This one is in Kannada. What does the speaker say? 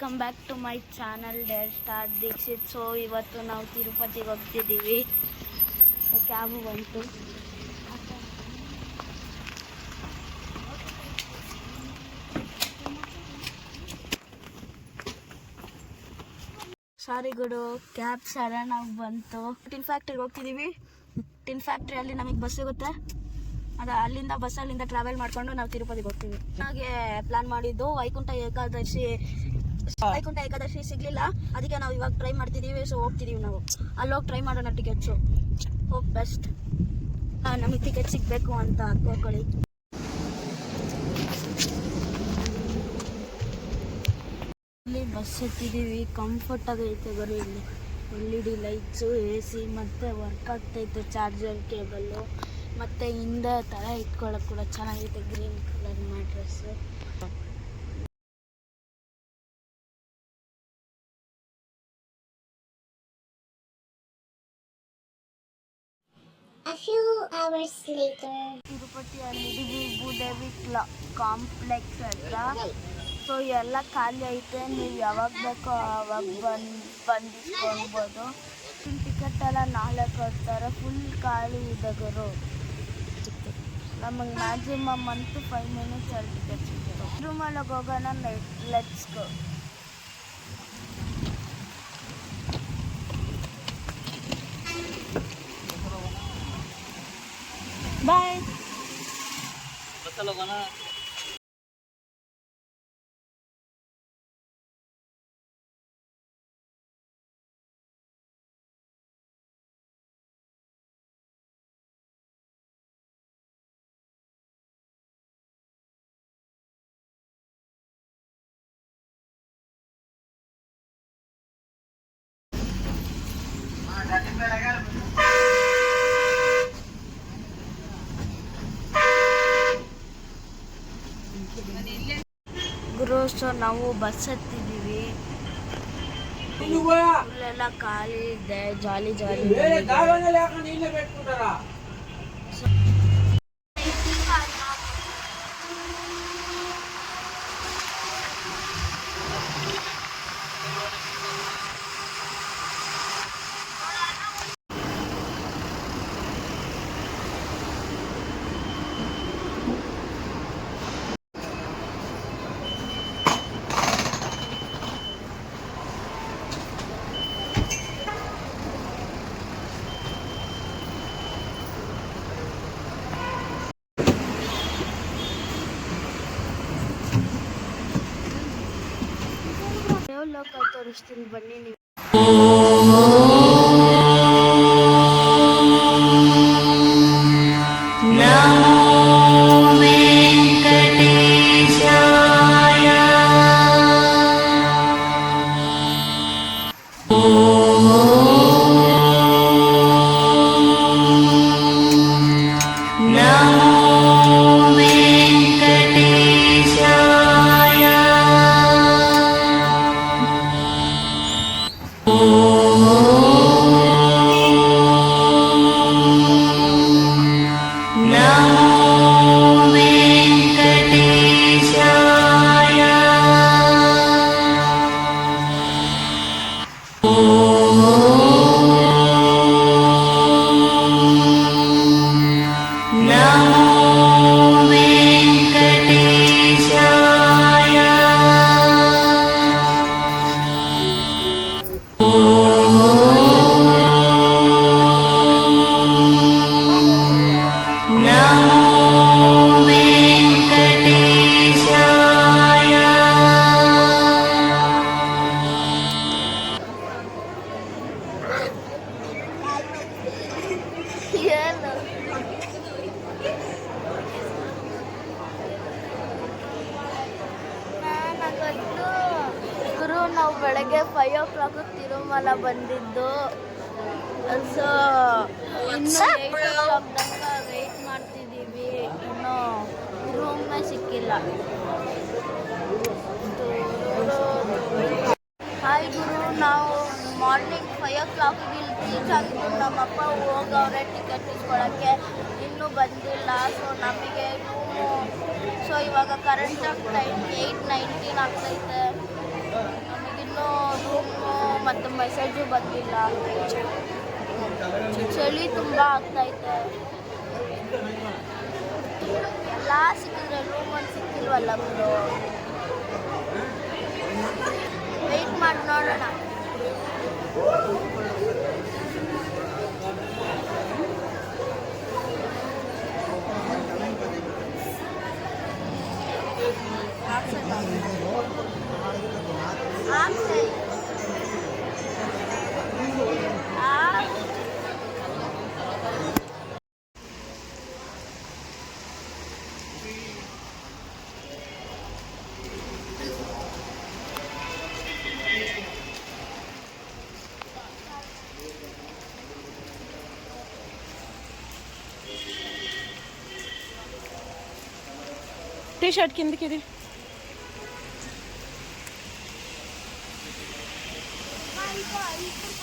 Welcome back to my channel dare star Dikshit. So ಇವತ್ತು ನಾವು ತಿರುಪತಿಗೆ ಹೋಗ್ತಿದ್ದೀವಿ. ಸೊ ಕ್ಯಾಬು ಬಂತು. ಸಾರಿ ಗುಡು, ಕ್ಯಾಬ್ ಸಡನ್ನಾಗಿ ಬಂತು. ಟಿನ್ ಫ್ಯಾಕ್ಟ್ರಿಗೆ ಹೋಗ್ತಿದ್ದೀವಿ. ಟಿನ್ ಫ್ಯಾಕ್ಟ್ರಿಯಲ್ಲಿ ನಮಗೆ ಬಸ್ ಸಿಗುತ್ತೆ. ಅಲ್ಲಿಂದ ಬಸ್ಸಲ್ಲಿಂದ ಟ್ರಾವೆಲ್ ಮಾಡಿಕೊಂಡು ನಾವು ತಿರುಪತಿಗೆ ಹೋಗ್ತೀವಿ. ಹಾಗೆ ಪ್ಲಾನ್ ಮಾಡಿದ್ದು ವೈಕುಂಠ ಏಕಾದಶಿ ಸಿಗಲಿಲ್ಲ, ಅದಕ್ಕೆ ನಾವು ಇವಾಗ ಟ್ರೈ ಮಾಡ್ತಿದ್ದೀವಿ. ಸೊ ಹೋಗ್ತಿದ್ದೀವಿ ನಾವು. ಅಲ್ಲೋಗಿ ಟ್ರೈ ಮಾಡೋಣ ಟಿಕೆಟ್ಸು. Hope best. ನಮಗೆ ಟಿಕೆಟ್ ಸಿಗಬೇಕು ಅಂತ ಕೋರ್ಕೊಳ್ಳಿ. ಇಲ್ಲಿ ಬಸ್ ಹತ್ತಿದ್ದೀವಿ. ಕಂಫರ್ಟಾಗಿ ಐತೆ ಬರೀ. ಇಲ್ಲಿ LED ಲೈಟ್ಸು, AC ಮತ್ತು ವರ್ಕ್ ಆಗ್ತೈತೆ ಚಾರ್ಜರ್ ಕೇಬಲ್ಲು. ಮತ್ತು ಹಿಂದೆ ತಳ ಇಟ್ಕೊಳ್ಳೋಕೆ ಕೂಡ ಚೆನ್ನಾಗೈತೆ. Green colour mattress. A few hours later, ತಿರುಪತಿಯಲ್ಲಿದ್ದೀವಿ. ಭೂದೇವಿ ಕಾಂಪ್ಲೆಕ್ಸ್ ಹತ್ರ. ಸೊ ಎಲ್ಲ ಖಾಲಿ ಐತೆ. ನೀವು ಯಾವಾಗ ಬೇಕೋ ಆವಾಗ ಬಂದಿಸ್ಕೊಳ್ಬೋದು. ಟಿಕೆಟ್ ಎಲ್ಲ ನಾಳೆ ಕೊಡ್ತಾರೆ. ಫುಲ್ ಖಾಲಿ ಇದೆ ಗುರು. ನಮಗೆ ಮ್ಯಾಕ್ಸಿಮಮ್ ಅಂತೂ 5 ಮಿನಿಟ್ಸ್ ಅಲ್ಲಿ ಟಿಕೆಟ್ ಸಿಗ್ತದೆ. ತಿರುಮಲಗೆ ಹೋಗೋಣ. Let's go. ಬಾಯ್. ಗುರು, ಸೊ ನಾವು ಬಸ್ ಹತ್ತಿದ್ದೀವಿ. ಫುಲ್ಲೆಲ್ಲ ಖಾಲಿ ಇದೆ. ಜಾಲಿ ಲೋಕಲ್ ತೋರಿಸ್ತೀನಿ ಬನ್ನಿ ನೀವು. ನಾವು ಬೆಳಗ್ಗೆ 5 o'clock ತಿರುಮಲ ಬಂದಿದ್ದು. ಸೊ ಇನ್ನು 8 o'clock ತನಕ ವೆಯ್ಟ್ ಮಾಡ್ತಿದ್ದೀವಿ. ಇನ್ನೂ ರೂಮೇ ಸಿಕ್ಕಿಲ್ಲ. ಹಾಯ್ ಗುರು, ನಾವು ಮಾರ್ನಿಂಗ್ 5 o'clock ಇಲ್ಲಿ ರೀಚ್ ಆಗಿದ್ದು. ನಮ್ಮಪ್ಪ ಹೋಗವ್ರೆ ಟಿಕೆಟ್ ಇಸ್ಕೊಳ್ಳೋಕ್ಕೆ, ಇನ್ನೂ ಬಂದಿಲ್ಲ. ಸೊ ನಮಗೆ ರೂಮು. ಸೊ ಇವಾಗ ಕರೆಂಟಾಗಿ ಟೈಮ್ 8:19 ಆಗ್ತೈತೆ. ಮತ್ತು ಮೆಸೇಜು ಬಂದಿಲ್ಲ. ಚಳಿ ತುಂಬ ಆಗ್ತೈತೆ. ಎಲ್ಲ ಸಿಕ್ಕಿದ್ರೆ ರೂಮ್ ಒಂದು ಸಿಕ್ಕಿಲ್ವಲ್ಲ ಬಿಡು. ವೆಯ್ಟ್ ಮಾಡಿ ನೋಡೋಣ. టీ షర్ట్ కిందకి ఇది ఇక్కడ